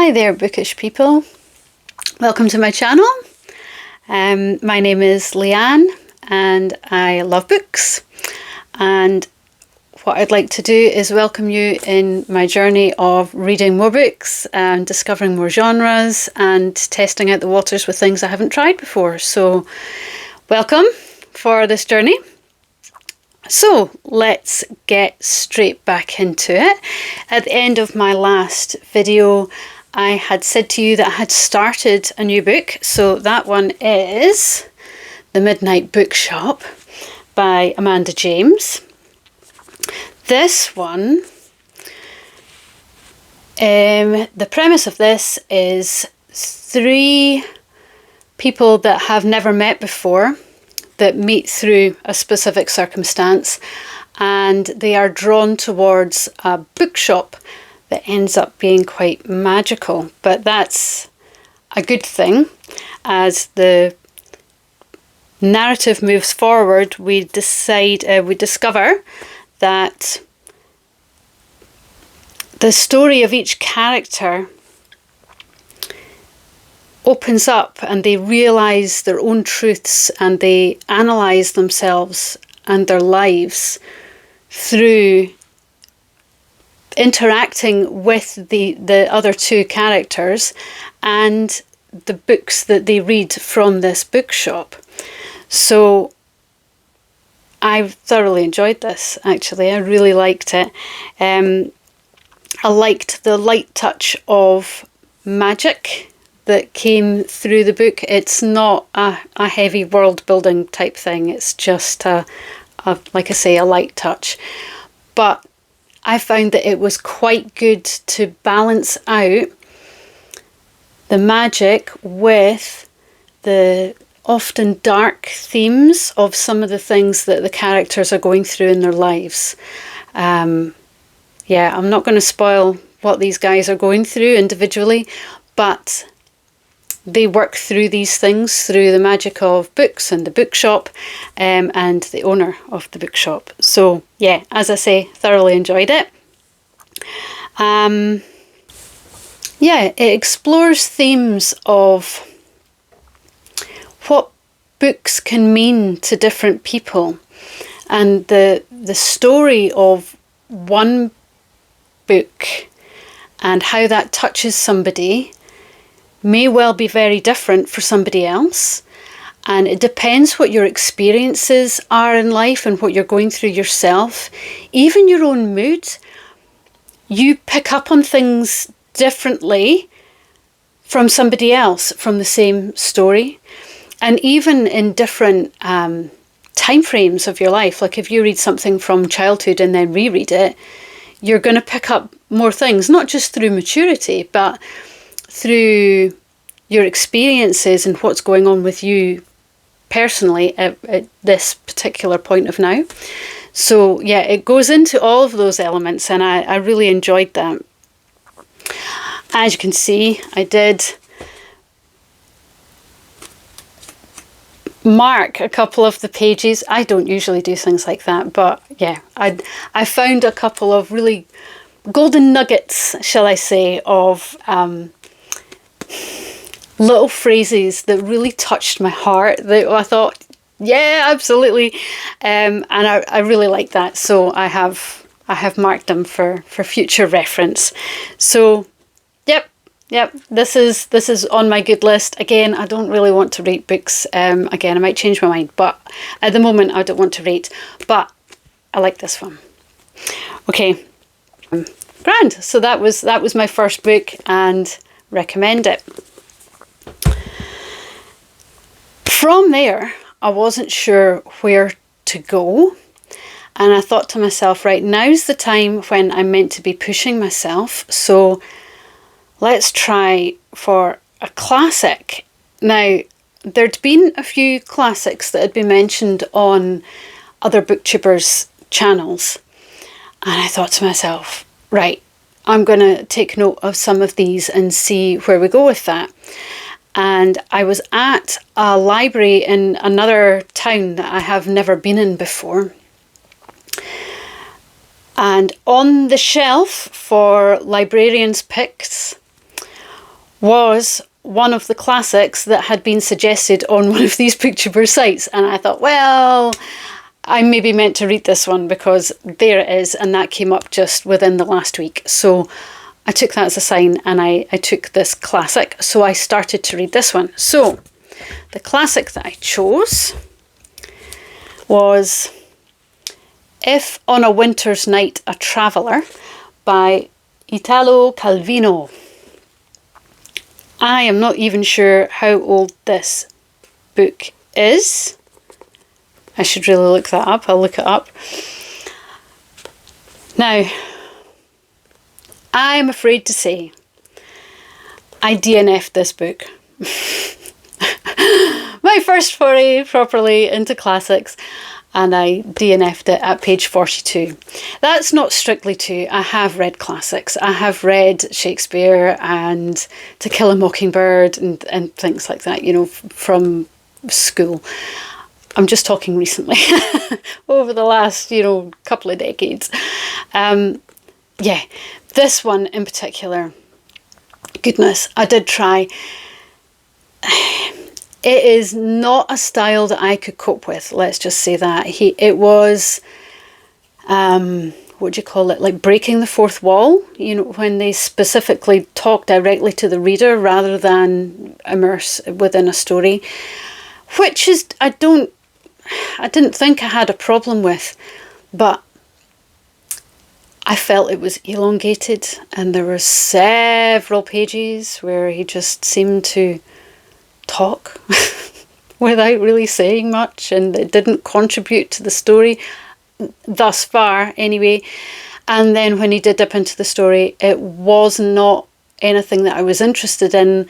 Hi there, bookish people. Welcome to my channel. My name is Leanne and I love books. And what I'd like to do is welcome you in my journey of reading more books and discovering more genres and testing out the waters with things I haven't tried before. So welcome for this journey. So let's get straight back into it. At the end of my last video, I had said to you that I had started a new book. So that one is The Midnight Bookshop by Amanda James. This one, the premise of this is 3 people that have never met before that meet through a specific circumstance, and they are drawn towards a bookshop that ends up being quite magical. But that's a good thing. As the narrative moves forward, we discover that the story of each character opens up and they realise their own truths and they analyse themselves and their lives through interacting with the other 2 characters and the books that they read from this bookshop. So I thoroughly enjoyed this, actually. I really liked it. I liked the light touch of magic that came through the book. It's not a heavy world building type thing. It's just like I say, a light touch. But I found that it was quite good to balance out the magic with the often dark themes of some of the things that the characters are going through in their lives. I'm not going to spoil what these guys are going through individually, but they work through these things through the magic of books and the bookshop and the owner of the bookshop. So yeah, as I say, thoroughly enjoyed it. It explores themes of what books can mean to different people, and the story of one book and how that touches somebody may well be very different for somebody else, and it depends what your experiences are in life and what you're going through yourself. Even your own mood, you pick up on things differently from somebody else from the same story, and even in different time frames of your life. Like if you read something from childhood and then reread it, you're going to pick up more things, not just through maturity, but through your experiences and what's going on with you personally at this particular point of now. So yeah, it goes into all of those elements, and I really enjoyed that. As you can see, I did mark a couple of the pages. I don't usually do things like that, but yeah, I found a couple of really golden nuggets, shall I say, of little phrases that really touched my heart, that I thought, yeah, absolutely. And I really like that. So I have marked them for future reference. So yep, this is on my good list. Again, I don't really want to rate books. Again, I might change my mind, but at the moment I don't want to rate, but I like this one. Okay, grand. So that was my first book, and recommend it. From there, I wasn't sure where to go, and I thought to myself, right, now's the time when I'm meant to be pushing myself, so let's try for a classic. Now, there'd been a few classics that had been mentioned on other booktubers' channels, and I thought to myself, right, I'm going to take note of some of these and see where we go with that. And I was at a library in another town that I have never been in before. And on the shelf for librarians' picks was one of the classics that had been suggested on one of these booktuber sites. And I thought, well, I maybe meant to read this one because there it is. And that came up just within the last week. So I took that as a sign and I took this classic. So I started to read this one. So the classic that I chose was If on a Winter's Night a Traveller by Italo Calvino. I am not even sure how old this book is. I should really look that up. I'll look it up. Now, I'm afraid to say I DNF'd this book. My first foray properly into classics, and I DNF'd it at page 42. That's not strictly true. I have read classics. I have read Shakespeare and To Kill a Mockingbird and things like that, you know, from school. I'm just talking recently, over the last, you know, couple of decades. Yeah, this one in particular, goodness, I did try. It is not a style that I could cope with. Let's just say that. It was, what do you call it? Like breaking the fourth wall, you know, when they specifically talk directly to the reader rather than immerse within a story, which is, I didn't think I had a problem with, but I felt it was elongated and there were several pages where he just seemed to talk without really saying much, and it didn't contribute to the story thus far anyway. And then when he did dip into the story, it was not anything that I was interested in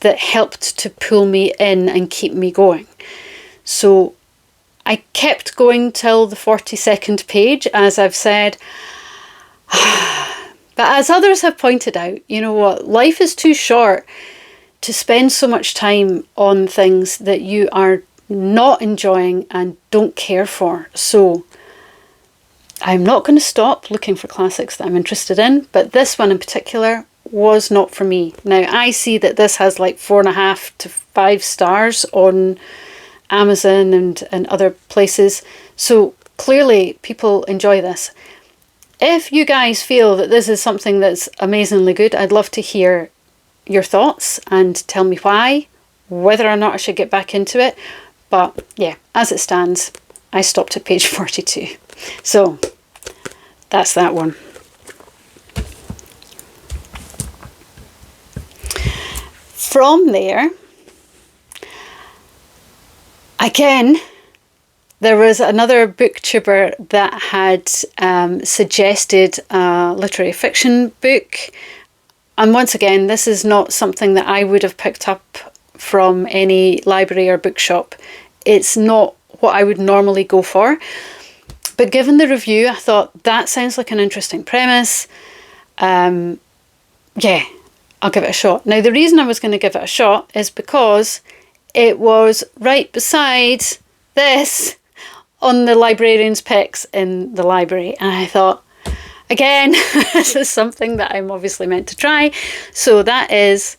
that helped to pull me in and keep me going. So I kept going till the 42nd page, as I've said. But as others have pointed out, you know what, life is too short to spend so much time on things that you are not enjoying and don't care for. So I'm not going to stop looking for classics that I'm interested in, but this one in particular was not for me. Now, I see that this has like 4.5 to 5 stars on Amazon and other places. So clearly people enjoy this. If you guys feel that this is something that's amazingly good, I'd love to hear your thoughts and tell me why, whether or not I should get back into it. But yeah, as it stands, I stopped at page 42. So that's that one. From there, again, there was another booktuber that had suggested a literary fiction book. And once again, this is not something that I would have picked up from any library or bookshop. It's not what I would normally go for. But given the review, I thought that sounds like an interesting premise. Yeah, I'll give it a shot. Now, the reason I was going to give it a shot is because it was right beside this on the librarian's picks in the library. And I thought, again, this is something that I'm obviously meant to try. So that is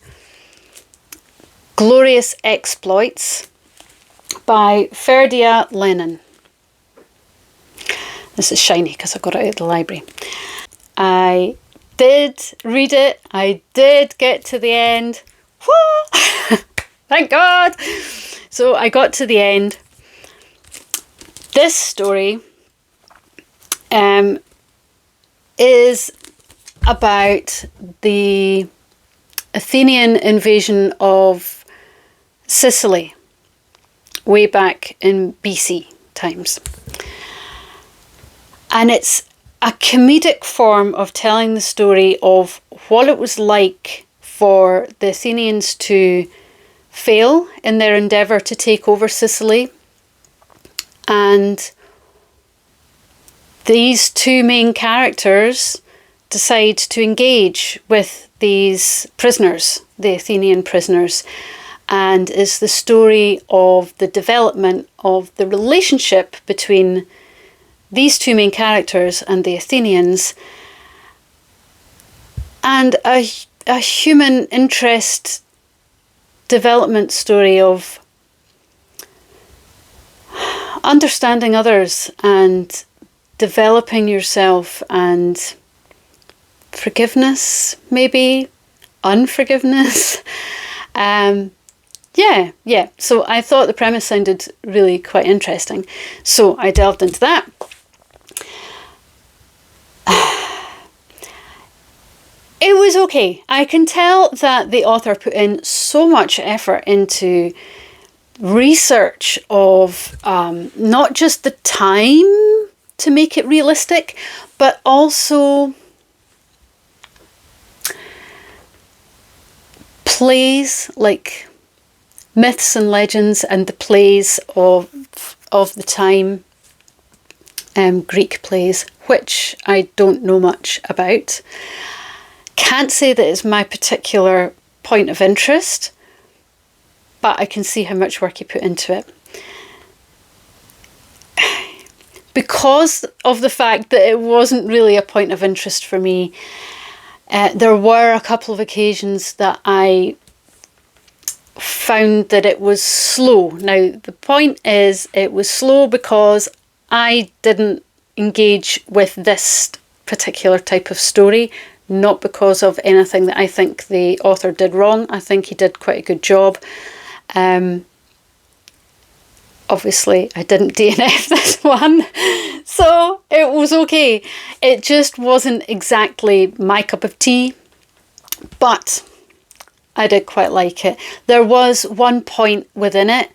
Glorious Exploits by Ferdia, Lennon. This is shiny because I got it out of the library. I did read it. I did get to the end. Woo! Thank God. So I got to the end. This story is about the Athenian invasion of Sicily way back in BC times. And it's a comedic form of telling the story of what it was like for the Athenians to fail in their endeavour to take over Sicily. And these two main characters decide to engage with these prisoners, the Athenian prisoners, and is the story of the development of the relationship between these two main characters and the Athenians, and a a human interest development story of understanding others and developing yourself, and forgiveness, maybe unforgiveness. Yeah. So I thought the premise sounded really quite interesting. So I delved into that. It was okay. I can tell that the author put in so much effort into research of not just the time to make it realistic, but also plays like myths and legends and the plays of the time, Greek plays, which I don't know much about. Can't say that it's my particular point of interest, but I can see how much work he put into it. Because of the fact that it wasn't really a point of interest for me, there were a couple of occasions that I found that it was slow. Now, the point is, it was slow because I didn't engage with this particular type of story, not because of anything that I think the author did wrong. I think he did quite a good job. Obviously, I didn't DNF this one, so it was okay. It just wasn't exactly my cup of tea, but I did quite like it. There was one point within it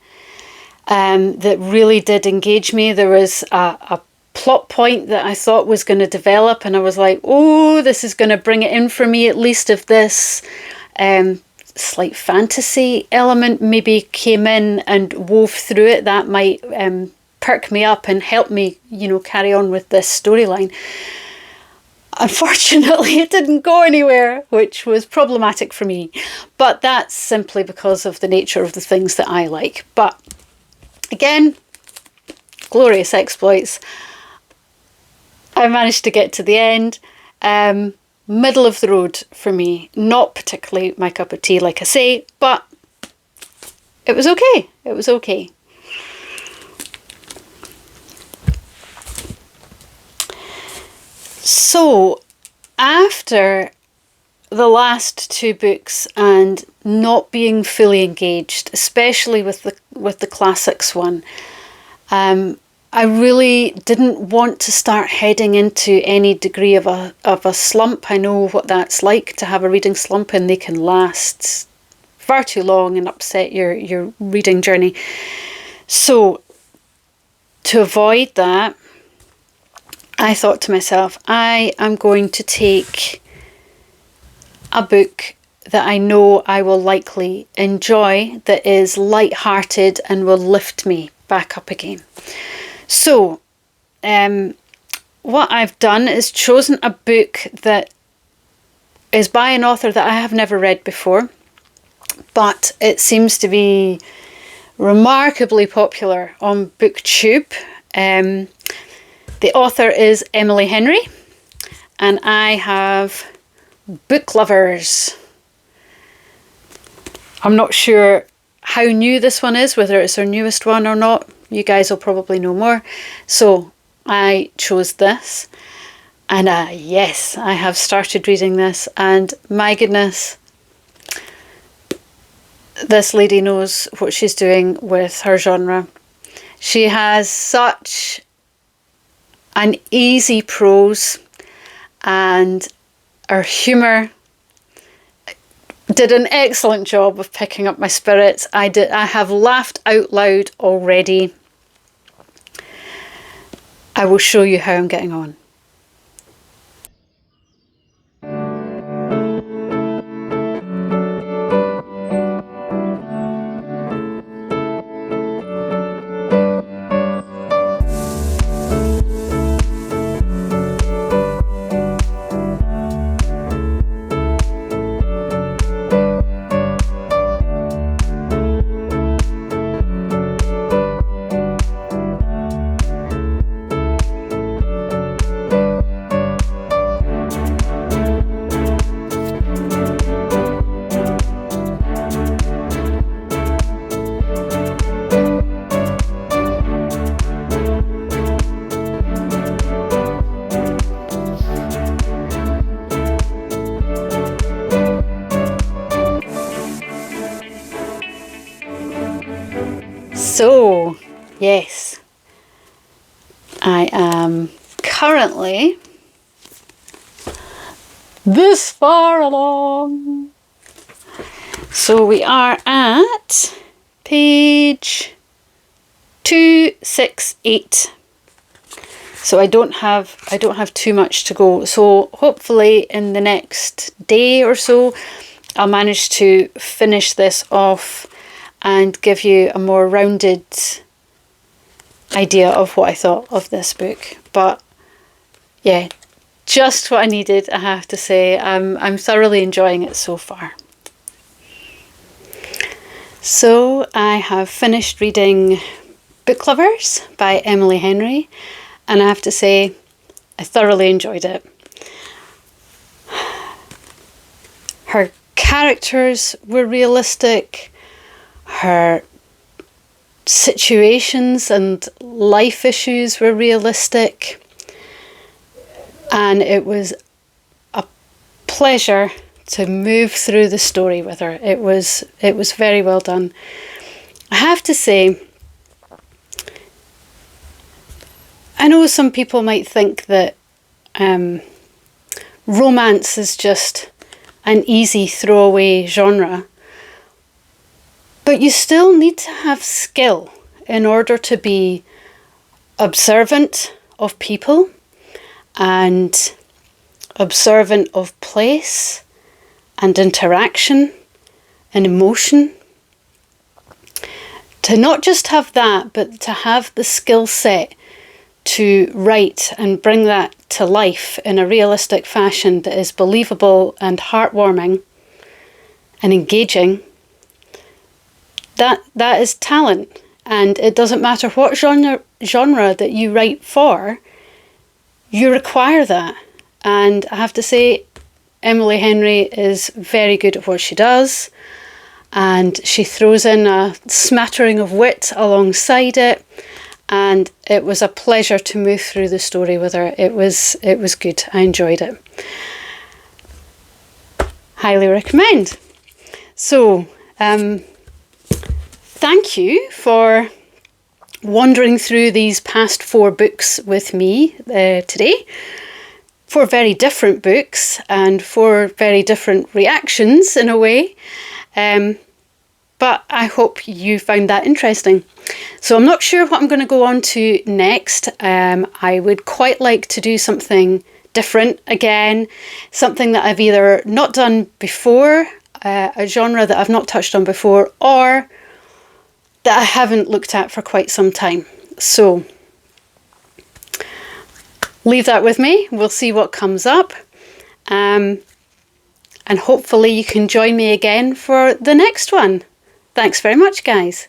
that really did engage me. There was a plot point that I thought was going to develop, and I was like, oh, this is going to bring it in for me, at least if this slight fantasy element maybe came in and wove through it. That might perk me up and help me, carry on with this storyline. Unfortunately, it didn't go anywhere, which was problematic for me. But that's simply because of the nature of the things that I like. But again, glorious exploits. I managed to get to the end. Middle of the road for me. Not particularly my cup of tea, like I say, but it was okay. It was okay. So, after the last two books and not being fully engaged, especially with the classics one, I really didn't want to start heading into any degree of a slump. I know what that's like, to have a reading slump, and they can last far too long and upset your reading journey. So, to avoid that, I thought to myself, I am going to take a book that I know I will likely enjoy, that is light-hearted and will lift me back up again. So, what I've done is chosen a book that is by an author that I have never read before, but it seems to be remarkably popular on Booktube. The author is Emily Henry, and I have Book Lovers. I'm not sure how new this one is, whether it's her newest one or not. You guys will probably know more. So I chose this, and yes, I have started reading this, and my goodness, this lady knows what she's doing with her genre. She has such an easy prose, and her humour did an excellent job of picking up my spirits. I have laughed out loud already. I will show you how I'm getting on. So, yes, I am currently this far along. So we are at page 268. So I don't have too much to go. So hopefully in the next day or so, I'll manage to finish this off and give you a more rounded idea of what I thought of this book. But yeah, just what I needed, I have to say. I'm thoroughly enjoying it so far. So I have finished reading Book Lovers by Emily Henry, and I have to say I thoroughly enjoyed it. Her characters were realistic, her situations and life issues were realistic, and it was a pleasure to move through the story with her. It was very well done. I have to say, I know some people might think that romance is just an easy throwaway genre, but you still need to have skill in order to be observant of people and observant of place and interaction and emotion. To not just have that, but to have the skill set to write and bring that to life in a realistic fashion that is believable and heartwarming and engaging, that is talent. And it doesn't matter what genre that you write for, you require that. And I have to say, Emily Henry is very good at what she does, and she throws in a smattering of wit alongside it, and it was a pleasure to move through the story with her. It was good. I enjoyed it. Highly recommend. So, thank you for wandering through these past 4 books with me today. 4 very different books and 4 very different reactions in a way. But I hope you found that interesting. So I'm not sure what I'm going to go on to next. I would quite like to do something different again, something that I've either not done before, a genre that I've not touched on before, or that I haven't looked at for quite some time. So leave that with me. We'll see what comes up. And hopefully you can join me again for the next one. Thanks very much, guys.